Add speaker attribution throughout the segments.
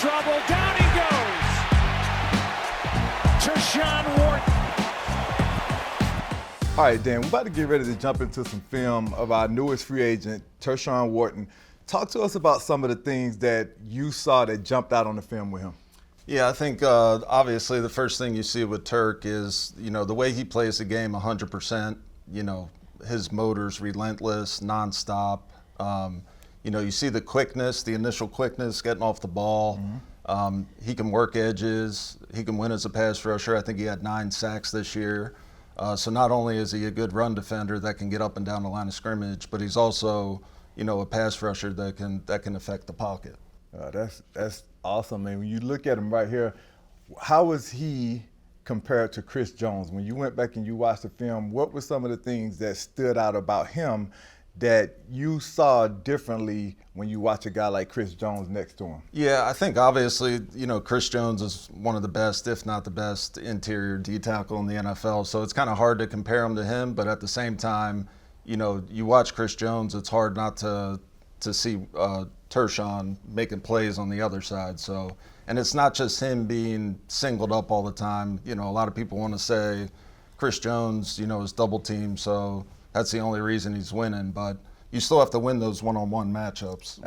Speaker 1: trouble. Down he goes. Tershawn Wharton.
Speaker 2: All right, Dan, we're about to get ready to jump into some film of our newest free agent, Tershawn Wharton. Talk to us about some of the things that you saw that jumped out on the film with him.
Speaker 3: Yeah, I think obviously the first thing you see with Turk is, the way he plays the game 100%. His motor's relentless, nonstop. You see the quickness, the initial quickness, getting off the ball. Mm-hmm. He can work edges. He can win as a pass rusher. I think he had 9 sacks this year. So not only is he a good run defender that can get up and down the line of scrimmage, but he's also, a pass rusher that can affect the pocket.
Speaker 2: That's awesome. And when you look at him right here, how was he compared to Chris Jones? When you went back and you watched the film, what were some of the things that stood out about him that you saw differently when you watch a guy like Chris Jones next to him?
Speaker 3: Yeah, I think obviously, Chris Jones is one of the best, if not the best, interior D tackle in the NFL. So it's kind of hard to compare him to him, but at the same time, you watch Chris Jones, it's hard not to see Tershawn making plays on the other side. So, and it's not just him being singled up all the time. A lot of people want to say Chris Jones, is double teamed, so that's the only reason he's winning. But you still have to win those one-on-one matchups,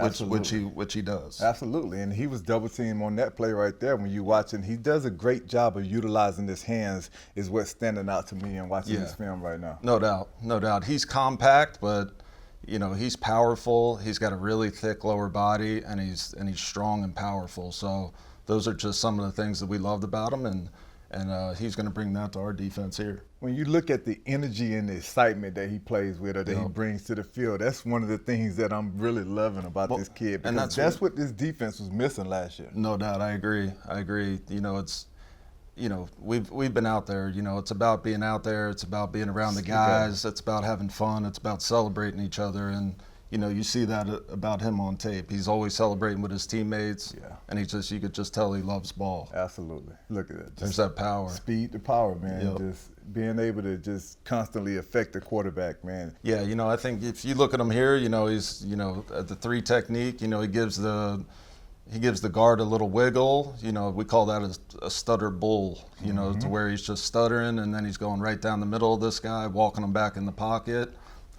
Speaker 3: which he does.
Speaker 2: Absolutely, and he was double teamed on that play right there. When you watch it, he does a great job of utilizing his hands. Is what's standing out to me in watching this film right now.
Speaker 3: No doubt. He's compact, but he's powerful. He's got a really thick lower body, and he's strong and powerful. So those are just some of the things that we loved about him, and he's going to bring that to our defense here.
Speaker 2: When you look at the energy and the excitement that he plays with or that he brings to the field, that's one of the things that I'm really loving about this kid, because that's what this defense was missing last year.
Speaker 3: No doubt, I agree. We've been out there. It's about being out there. It's about being around the guys. It's about having fun. It's about celebrating each other. And you see that about him on tape. He's always celebrating with his teammates. Yeah. And you could just tell he loves ball.
Speaker 2: Absolutely. Look at it.
Speaker 3: There's that power.
Speaker 2: Speed to power, man. Yep. Just being able to just constantly affect the quarterback, man.
Speaker 3: Yeah, I think if you look at him here, he's at the 3 technique. He gives the guard a little wiggle. We call that a stutter bull, to where he's just stuttering, and then he's going right down the middle of this guy, walking him back in the pocket.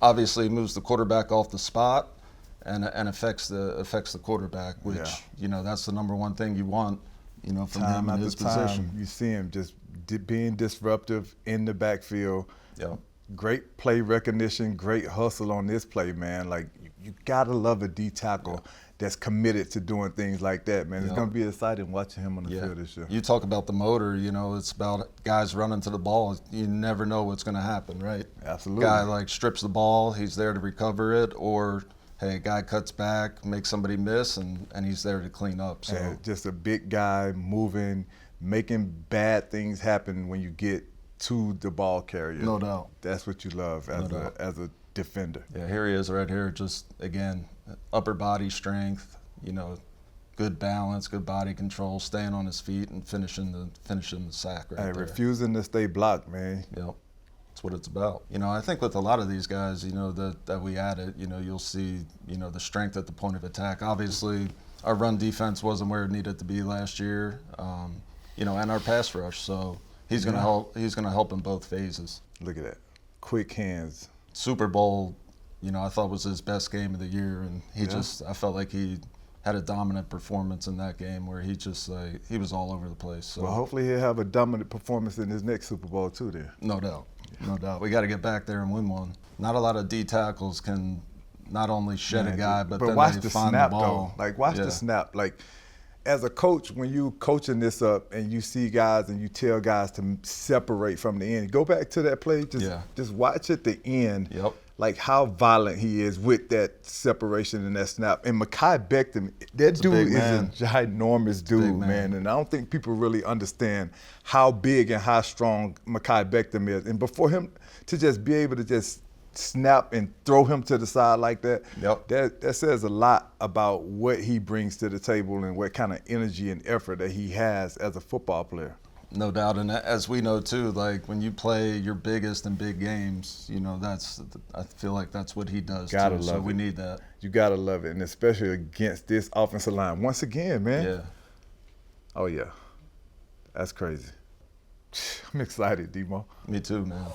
Speaker 3: Obviously, he moves the quarterback off the spot and affects the quarterback, which, that's the number one thing you want, from him in his position.
Speaker 2: You see him just being disruptive in the backfield.
Speaker 3: Yeah.
Speaker 2: Great play recognition, great hustle on this play, man. Like, you gotta love a D tackle that's committed to doing things like that, man. It's gonna be exciting watching him on the field this year.
Speaker 3: You talk about the motor, it's about guys running to the ball. You never know what's gonna happen, right?
Speaker 2: Absolutely.
Speaker 3: Guy strips the ball, he's there to recover it, or hey, a guy cuts back, makes somebody miss, and he's there to clean up. So
Speaker 2: just a big guy moving, making bad things happen when you get to the ball carrier.
Speaker 3: No doubt.
Speaker 2: That's what you love as a defender.
Speaker 3: Yeah, here he is right here. Just again, upper body strength. Good balance, good body control, staying on his feet and finishing the sack right there.
Speaker 2: Refusing to stay blocked, man.
Speaker 3: Yep. That's what it's about. I think with a lot of these guys, that we added, you'll see, the strength at the point of attack. Obviously, our run defense wasn't where it needed to be last year, and our pass rush. So he's going to help. He's going to help in both phases.
Speaker 2: Look at that, quick hands.
Speaker 3: Super Bowl, I thought was his best game of the year, and I felt like he had a dominant performance in that game where he was all over the place. So.
Speaker 2: Well, hopefully he'll have a dominant performance in his next Super Bowl too there.
Speaker 3: No doubt. No doubt. We got to get back there and win one. Not a lot of D tackles can not only shed a guy, but then
Speaker 2: watch
Speaker 3: they
Speaker 2: the
Speaker 3: find
Speaker 2: snap
Speaker 3: the ball.
Speaker 2: though. Watch the snap. As a coach, when you coaching this up and you see guys and you tell guys to separate from the end, go back to that play. Just watch at the end.
Speaker 3: Yep.
Speaker 2: How violent he is with that separation and that snap. And Mekhi Becton, that dude is a ginormous dude, man. And I don't think people really understand how big and how strong Mekhi Becton is. And before him to just be able to just snap and throw him to the side like that, that says a lot about what he brings to the table and what kind of energy and effort that he has as a football player.
Speaker 3: No doubt, and as we know too, when you play your biggest and big games, I feel like that's what he does
Speaker 2: gotta
Speaker 3: too.
Speaker 2: Love
Speaker 3: so
Speaker 2: it.
Speaker 3: We need that.
Speaker 2: You gotta love it, and especially against this offensive line. Once again, man.
Speaker 3: Yeah.
Speaker 2: Oh, yeah. That's crazy. I'm excited, Demo.
Speaker 3: Me too, man.